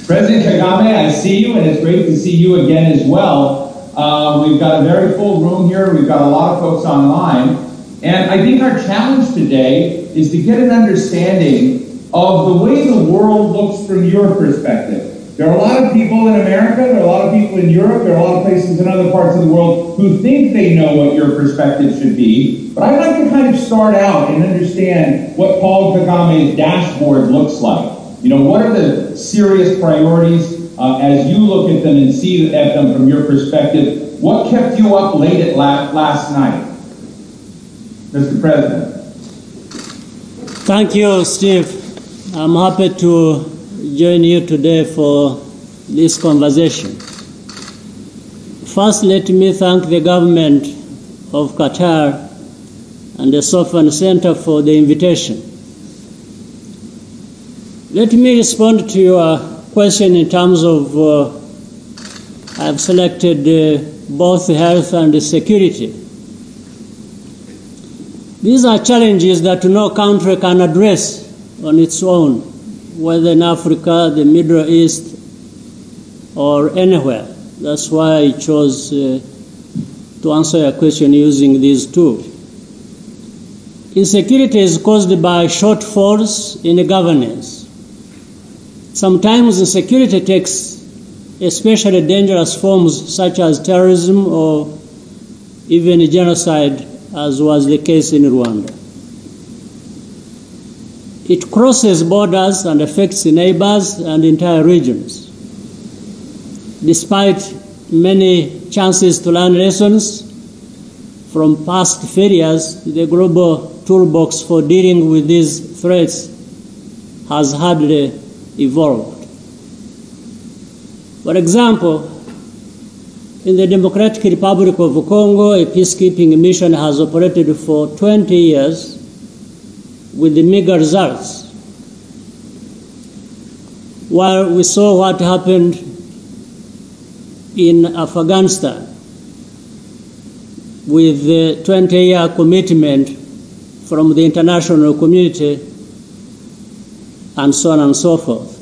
President Kagame, I see you, and it's great to see you again as well. We've got a very full room here. We've got a lot of folks online. And I think our challenge today is to get an understanding of the way the world looks from your perspective. There are a lot of people in America, there are a lot of people in Europe, there are a lot of places in other parts of the world who think they know what your perspective should be. But I'd like to kind of start out and understand what Paul Kagame's dashboard looks like. You know, what are the serious priorities as you look at them and see at them from your perspective? What kept you up late at last night? Mr. President. Thank you, Steve. I'm happy to join you today for this conversation. First, let me thank the government of Qatar and the Sofan Center for the invitation. Let me respond to your question in terms of I've selected both health and security. These are challenges that no country can address on its own, whether in Africa, the Middle East, or anywhere. That's why I chose to answer your question using these two. Insecurity is caused by shortfalls in governance. Sometimes insecurity takes especially dangerous forms such as terrorism or even genocide, as was the case in Rwanda. It crosses borders and affects neighbors and entire regions. Despite many chances to learn lessons from past failures, the global toolbox for dealing with these threats has hardly evolved. For example, in the Democratic Republic of Congo, a peacekeeping mission has operated for 20 years with meager results. While we saw what happened in Afghanistan with the 20-year commitment from the international community and so on and so forth.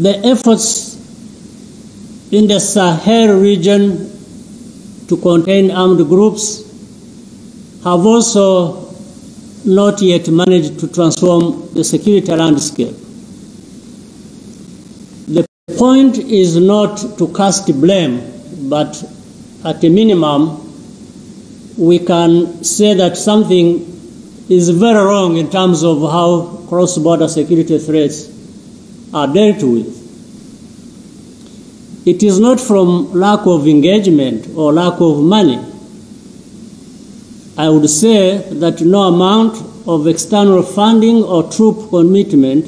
The efforts in the Sahel region to contain armed groups have also not yet managed to transform the security landscape. The point is not to cast blame, but at a minimum, we can say that something is very wrong in terms of how cross-border security threats are dealt with. It is not from lack of engagement or lack of money. I would say that no amount of external funding or troop commitment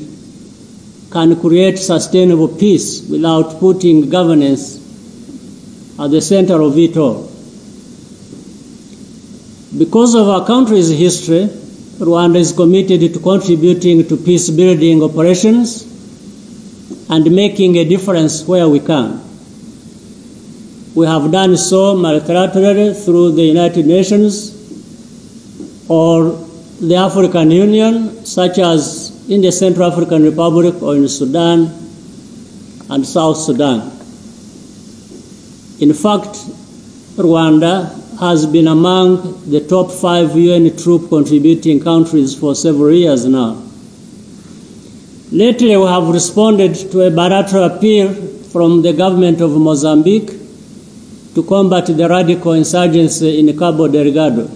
can create sustainable peace without putting governance at the center of it all. Because of our country's history, Rwanda is committed to contributing to peace-building operations and making a difference where we can. We have done so multilaterally through the United Nations or the African Union, such as in the Central African Republic or in Sudan and South Sudan. In fact, Rwanda has been among the top 5 UN troop contributing countries for several years now. Lately, we have responded to a bilateral appeal from the government of Mozambique to combat the radical insurgency in Cabo Delgado.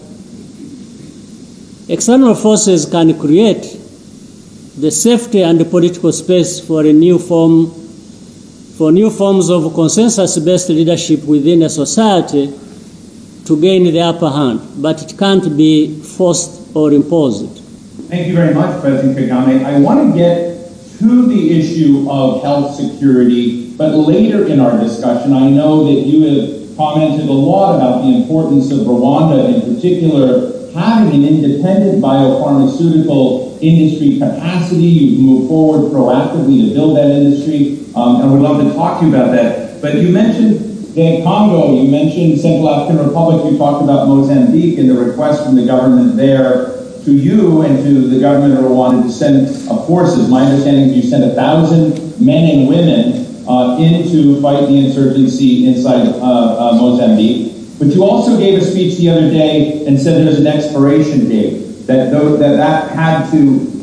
External forces can create the safety and the political space for new forms of consensus-based leadership within a society to gain the upper hand, but it can't be forced or imposed. Thank you very much, President Kagame. I want to get to the issue of health security, but later in our discussion, I know that you have commented a lot about the importance of Rwanda, in particular, having an independent biopharmaceutical industry capacity. You've moved forward proactively to build that industry, and we'd love to talk to you about that. But you mentioned the Congo, you mentioned Central African Republic, you talked about Mozambique and the request from the government there to to you and to the government of Rwanda to send forces. My understanding is you sent 1,000 men and women in to fight the insurgency inside Mozambique. But you also gave a speech the other day and said there's an expiration date, that had to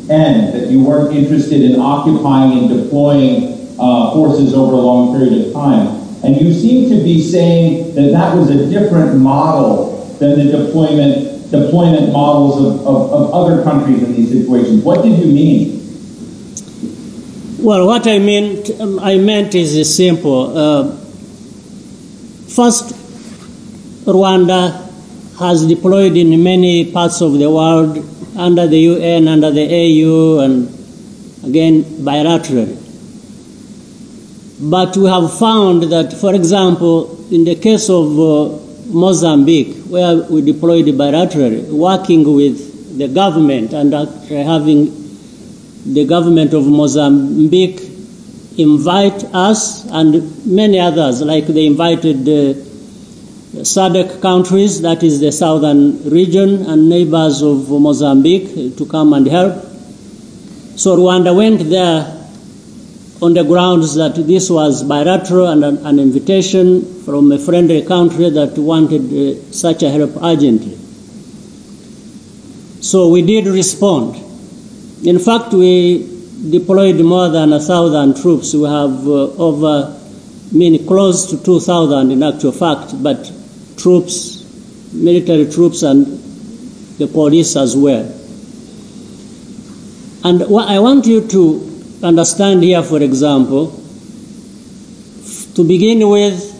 end, that you weren't interested in occupying and deploying forces over a long period of time. And you seem to be saying that that was a different model than the deployment models of other countries in these situations. What did you mean? Well, what I meant is simple. First, Rwanda has deployed in many parts of the world under the UN, under the AU, and again bilaterally. But we have found that, for example, in the case of Mozambique, where we deployed bilaterally, working with the government and having the government of Mozambique invite us and many others, like they invited the SADC countries, that is the southern region, and neighbors of Mozambique to come and help. So Rwanda went there on the grounds that this was bilateral and an invitation from a friendly country that wanted such a help urgently. So we did respond. In fact, we deployed more than 1,000 troops. We have close to 2,000 in actual fact, but troops, military troops, and the police as well. And what I want you to understand here, for example, to begin with,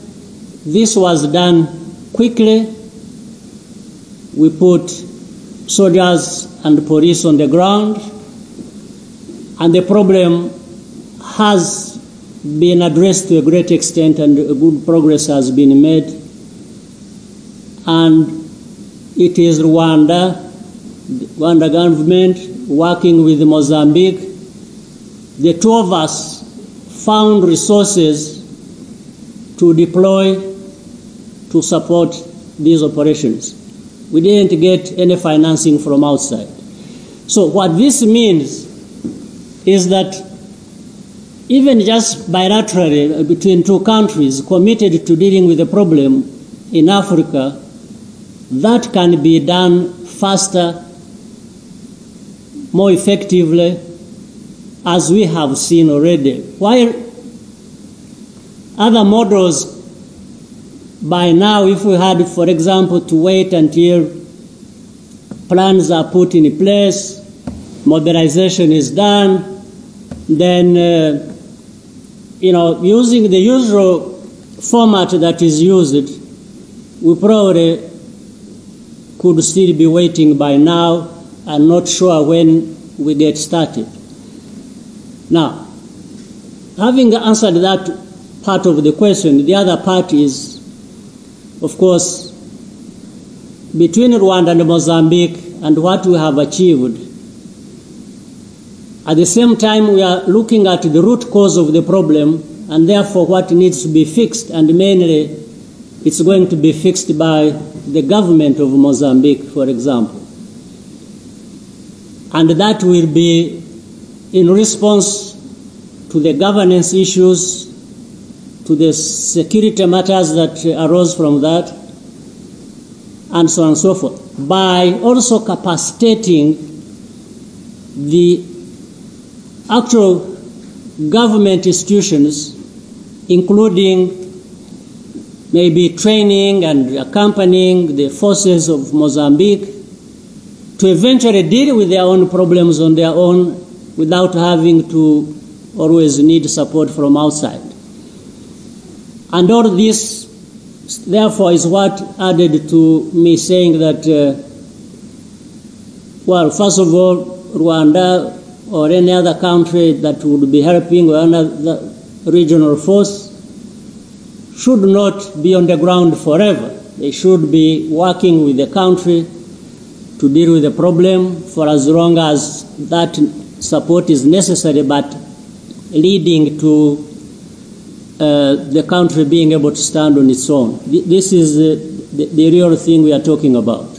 this was done quickly. We put soldiers and police on the ground, and the problem has been addressed to a great extent, and good progress has been made. And it is Rwanda government working with Mozambique. The two of us found resources to deploy to support these operations. We didn't get any financing from outside. So what this means is that even just bilaterally between two countries committed to dealing with the problem in Africa, that can be done faster, more effectively, as we have seen already. While other models, by now, if we had, for example, to wait until plans are put in place, mobilization is done, then, using the usual format that is used, we probably could still be waiting by now and not sure when we get started. Now, having answered that part of the question, the other part is, of course, between Rwanda and Mozambique and what we have achieved. At the same time, we are looking at the root cause of the problem and therefore what needs to be fixed, and mainly it's going to be fixed by the government of Mozambique, for example. And that will be in response to the governance issues, to the security matters that arose from that, and so on and so forth, by also capacitating the actual government institutions, including maybe training and accompanying the forces of Mozambique to eventually deal with their own problems on their own without having to always need support from outside. And all this, therefore, is what added to me saying that, first of all, Rwanda or any other country that would be helping or another regional force should not be on the ground forever. They should be working with the country to deal with the problem for as long as that support is necessary, but leading to the country being able to stand on its own. This is the real thing we are talking about.